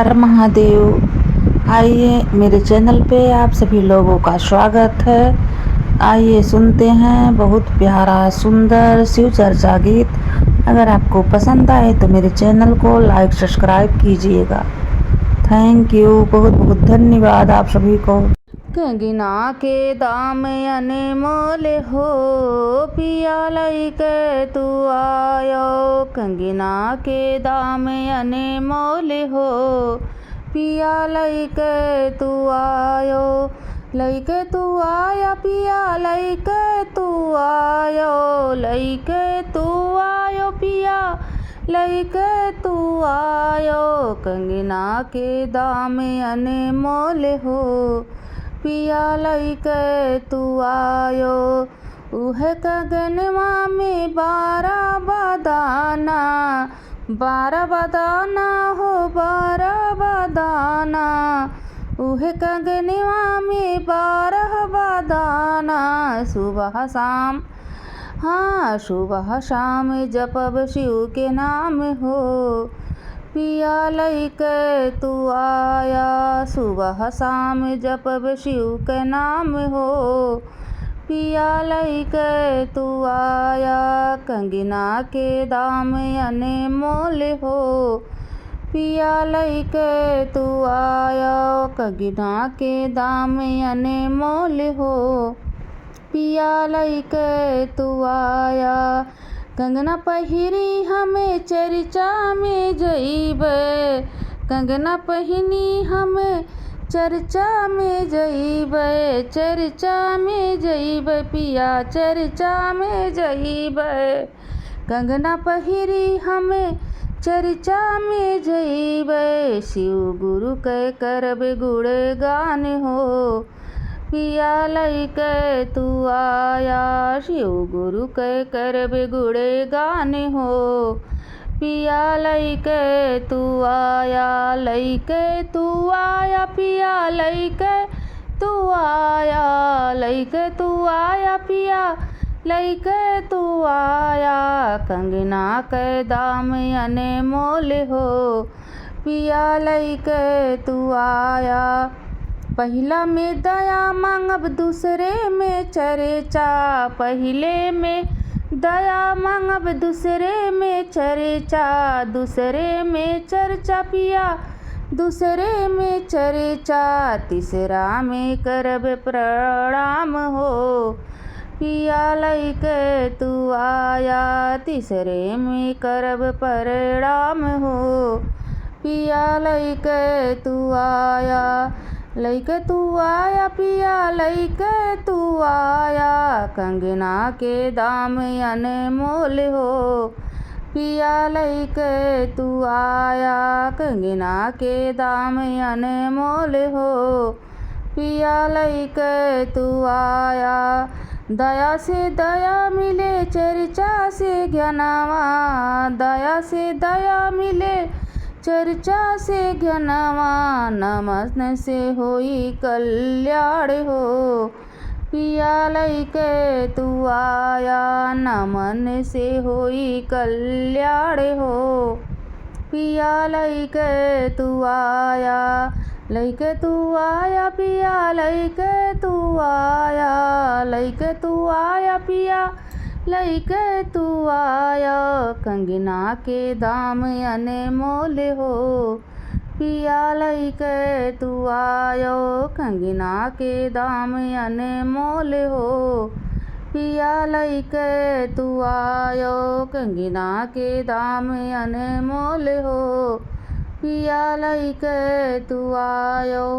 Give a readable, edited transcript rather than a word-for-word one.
हर महादेव। आइए मेरे चैनल पे आप सभी लोगों का स्वागत है। आइए सुनते हैं बहुत प्यारा सुंदर शिव चर्चा गीत। अगर आपको पसंद आए तो मेरे चैनल को लाइक सब्सक्राइब कीजिएगा। थैंक यू, बहुत बहुत धन्यवाद आप सभी को। कंगना के दाम अनमोल हो, पिया लइके तू आयो। कंगना के दाम अनमोल हो, पिया लइके तू आयो। लइके तू आया पिया, लइके तू आयो। लइके तू आयो पिया, लइके तू आयो। कंगना के दाम अनमोल हो, पिया लइके तू आयो। उहे कंगनवा में 12 बदाना, 12 बदाना हो 12 बदाना। उहे कंगनवा में 12 बदाना। सुबह शाम, हाँ सुबह शाम जपब शिव के नाम हो, पिया लइके तू आया। सुबह शाम जपब शिव के नाम हो, पिया लइके तू आया। कंगना के दाम अनमोल हो, पिया लइके तू आया। कंगना के दाम अनमोल हो, पिया लइके तू आया। कंगना पहिरी हमें चर्चा में जइबे, कंगना पहिनी हमें चर्चा में जइबे। चर्चा में जइबे पिया, चर्चा में जइबे। कंगना पहिरी हमें चर्चा में जइबे। शिव गुरु के करबे गुणगान हो, पिया लइके तू आया। शिव गुरु के करबे गुणगान हो, पिया लइके तू आया। लइके तू आया पिया, लइके तू आया। लइके तू आया पिया, लइके तू आया। कंगना के दाम अनमोल हो, पिया लइके तू आया। पहिला में दया मांगब दूसरे में चर्चा, पहिले में दया मांगब दूसरे में चर्चा। दूसरे में चर्चा पिया, दूसरे में चर्चा। तीसरा में करब प्रणाम हो, पिया लइके तू आया। तीसरे में करब प्रणाम हो, पिया लइके तू आया। लइके तू आया पिया, लइके तू आया। कंगना के दाम अनमोल हो, पिया लइके तू आया। कंगना के दाम अनमोल हो, पिया लइके तू आया। दया से दया मिले, चर्चा से ज्ञानवा। दया से दया मिले, चर्चा से ज्ञानवा। नमन से होई कल्याण हो, पिया लइके तू आया। नमन से होई कल्याण हो, पिया लइके तू आया। लइके तू आया पिया, लइके तू आया। लइके तू आया पिया, लइके तू आया। कंगना के दाम अनमोल हो, पिया लइके तू आयो। कंगना के दाम अनमोल हो, पिया लइके तू आयो। कंगना के दाम अनमोल हो, पिया लइके तू आयो।